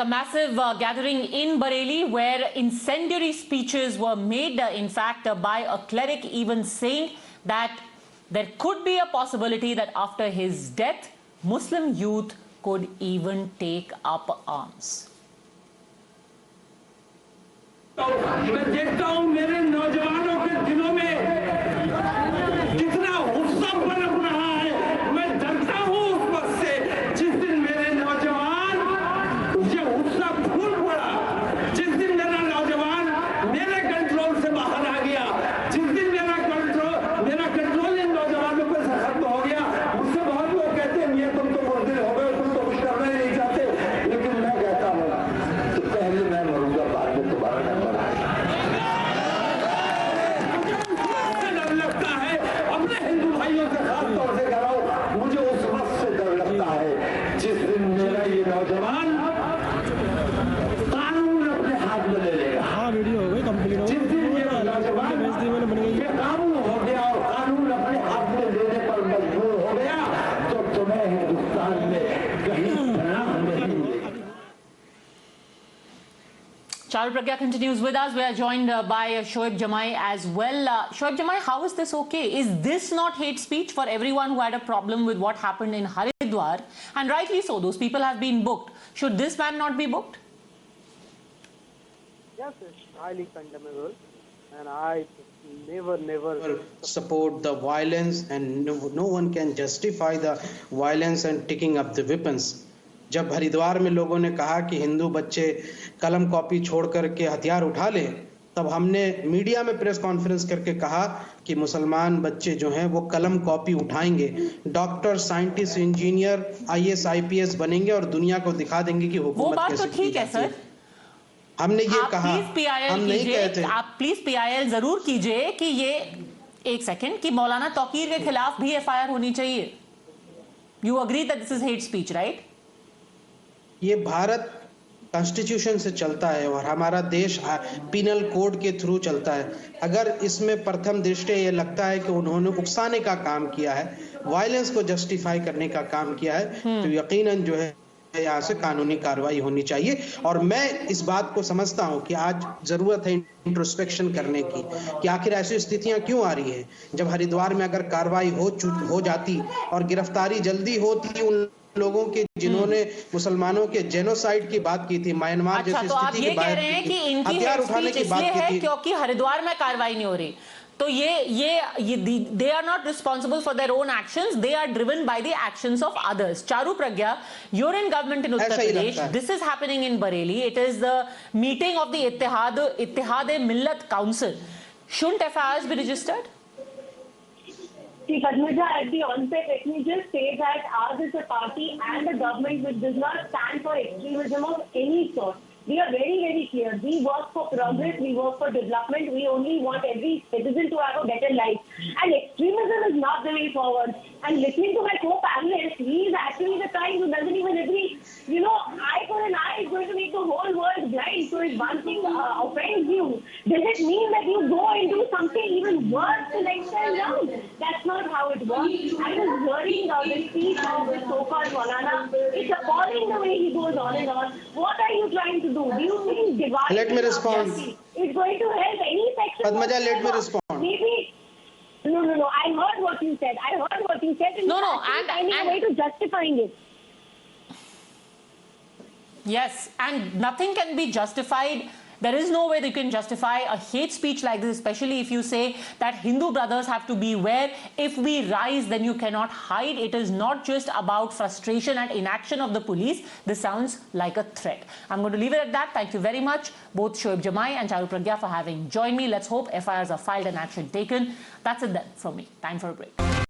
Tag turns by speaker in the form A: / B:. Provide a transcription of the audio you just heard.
A: A massive gathering in Bareilly where incendiary speeches were made, in fact, by a cleric even saying that there could be a possibility that after his death, Muslim youth could even take up arms.
B: मैं देखता हूं मेरे नौजवानों के दिलों में कितना गुस्सा पनप रहा है। मैं डरता हूं उस वक्त से जिस दिन मेरे नौजवान ये गुस्सा फूल पड़ा, जिस दिन मेरा नौजवान मेरे कंट्रोल से बाहर आ गया, जिस दिन मेरा कंट्रोल इन नौजवानों पर से खत्म हो गया। मुझसे बहुत लोग कहते हैं ये तुम तो बहुत दिन हो गए, तुम तो कुछ करना ही नहीं चाहते, लेकिन मैं कहता हूँ कि पहले मैं मरूंगा, बाद में दोबारा नहीं मरूंगा। मुझे उस वक्त से डर लगता है जिस दिन मेरा ये नौजवान कानून अपने हाथ में ले लेगा।
C: हाँ, वीडियो हो गई कंप्लीट हो गई।
B: जिस दिन ये नौजवान कानून हो गया और कानून अपने हाथ में लेने पर मजबूर हो गया तो तुम्हें हिंदुस्तान में कहीं पनाह नहीं मिलेगी।
A: Charu Pragya continues with us. We are joined by Shoaib Jamai as well. Shoaib Jamai, how is this okay? Is this not hate speech for everyone who had a problem with what happened in Haridwar? And rightly so, those people have been booked. Should this man not be booked?
D: Yes, it's highly condemnable, and I never
E: support the violence, and no one can justify the violence and taking up the weapons. जब हरिद्वार में लोगों ने कहा कि हिंदू बच्चे कलम copy छोड़ करके हथियार उठा लें, तब हमने मीडिया में प्रेस कॉन्फ्रेंस करके कहा कि मुसलमान बच्चे जो हैं वो कलम कॉपी उठाएंगे, doctor, scientist, engineer, IAS IPS बनेंगे और दुनिया को दिखा देंगे कि हुकूमत कैसे
A: तो ठीक है सर,
E: हमने ये कहा।
A: हम नहीं कहते, आप प्लीज PIL जरूर कीजिए कि ये एक सेकंड कि मौलाना तौकीर के खिलाफ भी FIR होनी चाहिए। You agree that this is hate speech, right?
E: ये भारत कॉन्स्टिट्यूशन से चलता है और हमारा देश पिनल कोड के थ्रू चलता है। अगर इसमें प्रथम दृष्टया ये लगता है कि उन्होंने उकसाने का काम किया है, वायलेंस को जस्टिफाई करने का काम किया है, तो यकीनन जो है यहाँ से कानूनी कार्रवाई होनी चाहिए। और मैं इस बात को समझता हूँ कि आज जरूरत है इंट्रोस्पेक्शन करने की कि आखिर ऐसी स्थितियां क्यों आ रही है। जब हरिद्वार में अगर कार्रवाई हो जाती और गिरफ्तारी जल्दी होती उन लोगों के जिन्होंने मुसलमानों के जेनोसाइड की बात की थी, म्यांमार जैसी स्थिति की बात की थी, हथियार उठाने की बात की थी,
A: क्योंकि हरिद्वार में कार्रवाई नहीं हो रही, तो ये they are not responsible for their own actions, they are driven by the actions of others. Charu Pragya, you're in government in Uttar Pradesh, this is happening in Bareilly, it is the meeting of the Ittihad-e-Millat Council. Shouldn't FIRs be registered?
F: Padmaja, at the onset, let me just say that ours is a party and a government which does not stand for extremism of any sort. We are very clear. We work for progress, we work for development, we only want every citizen to have a better life. And extremism is not the way forward. And listening to my co-panelist, he is actually the kind who doesn't even agree. You know, eye for an eye is going to make the whole world blind. So if one thing offends you, does it mean that you go and do something even worse the next time round? That's not how it works. I was hearing the speech of the so-called Maulana. It's appalling the way he goes on and on. What are you trying to do? Do you think dividing
E: Let me respond.
F: is going to help any section?
E: Padmaja, let me respond.
F: Maybe. No. I heard what you said. And finding a way to justifying it.
A: Yes, and nothing can be justified. There is no way they can justify a hate speech like this, especially if you say that Hindu brothers have to beware. If we rise, then you cannot hide. It is not just about frustration and inaction of the police. This sounds like a threat. I'm going to leave it at that. Thank you very much, both Shoaib Jamai and Charu Pragya, for having joined me. Let's hope FIRs are filed and action taken. That's it then from me. Time for a break.